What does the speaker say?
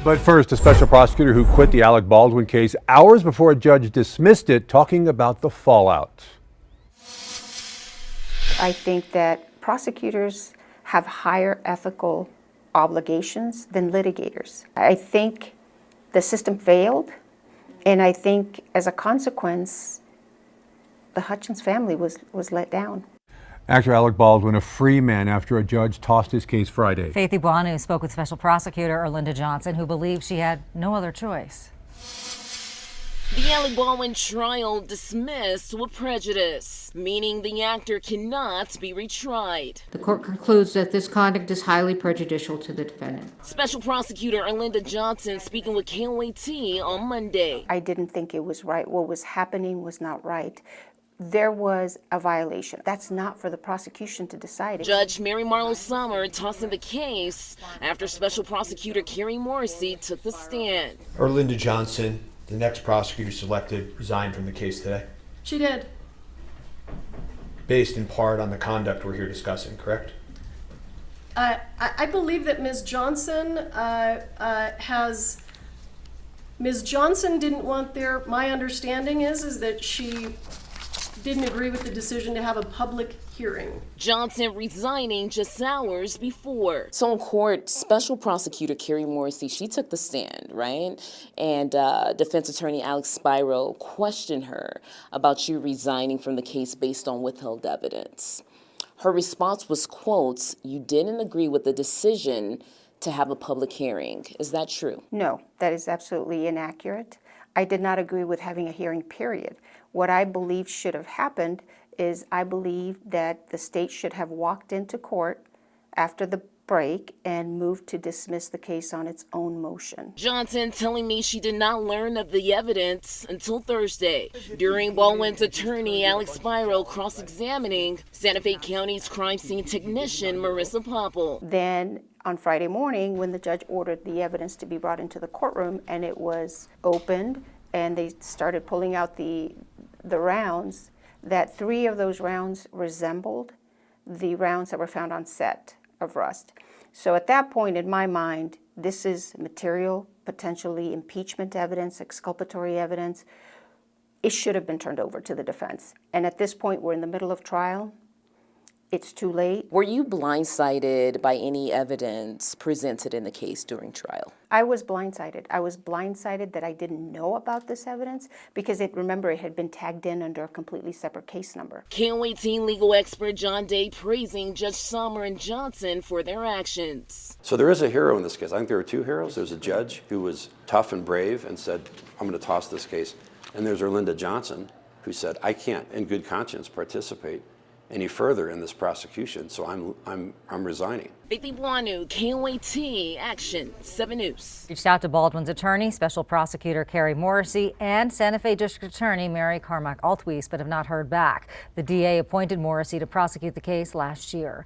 But first, a special prosecutor who quit the Alec Baldwin case hours before a judge dismissed it, talking about the fallout. I think that prosecutors have higher ethical obligations than litigators. I think the system failed, and I think as a consequence, the Hutchins family was let down. Actor Alec Baldwin, a free man after a judge tossed his case Friday. Faith Ibuanu spoke with Special Prosecutor Erlinda Johnson, who believes she had no other choice. The Alec Baldwin trial dismissed with prejudice, meaning the actor cannot be retried. The court concludes that this conduct is highly prejudicial to the defendant. Special Prosecutor Erlinda Johnson speaking with KOAT on Monday. I didn't think it was right. What was happening was not right. There was a violation. That's not for the prosecution to decide. Judge Mary Marlowe Sommer tossing the case after Special Prosecutor Carrie Morrissey took the stand. Erlinda Johnson, the next prosecutor selected, resigned from the case today. She did. Based in part on the conduct we're here discussing, correct? I believe that Ms. Johnson Ms. Johnson didn't want my understanding is that she didn't agree with the decision to have a public hearing. Johnson resigning just hours before. So in court, Special Prosecutor Carrie Morrissey, she took the stand, right? And defense attorney Alex Spiro questioned her about you resigning from the case based on withheld evidence. Her response was, quote, "You didn't agree with the decision to have a public hearing." Is that true? No, that is absolutely inaccurate. I did not agree with having a hearing, period. What I believe should have happened is I believe that the state should have walked into court after the break and moved to dismiss the case on its own motion. Johnson telling me she did not learn of the evidence until Thursday, during Baldwin's attorney Alex Spiro cross-examining Santa Fe County's crime scene technician Marissa Popple. Then on Friday morning, when the judge ordered the evidence to be brought into the courtroom and it was opened and they started pulling out the rounds, that 3 of those rounds resembled the rounds that were found on set of Rust. So at that point, in my mind, this is material, potentially impeachment evidence, exculpatory evidence. It should have been turned over to the defense. And at this point, we're in the middle of trial. It's too late. Were you blindsided by any evidence presented in the case during trial? I was blindsided. I was blindsided that I didn't know about this evidence because remember, it had been tagged in under a completely separate case number. KOAT legal expert John Day praising Judge Sommer and Johnson for their actions. So there is a hero in this case. I think there are 2 heroes. There's a judge who was tough and brave and said, "I'm going to toss this case." And there's Erlinda Johnson who said, "I can't, in good conscience, participate any further in this prosecution, so I'm resigning." Faith Ibuanu, KOAT, Action 7 News. Reached out to Baldwin's attorney, Special Prosecutor Carrie Morrissey, and Santa Fe District Attorney Mary Carmack Altwies, but have not heard back. The DA appointed Morrissey to prosecute the case last year.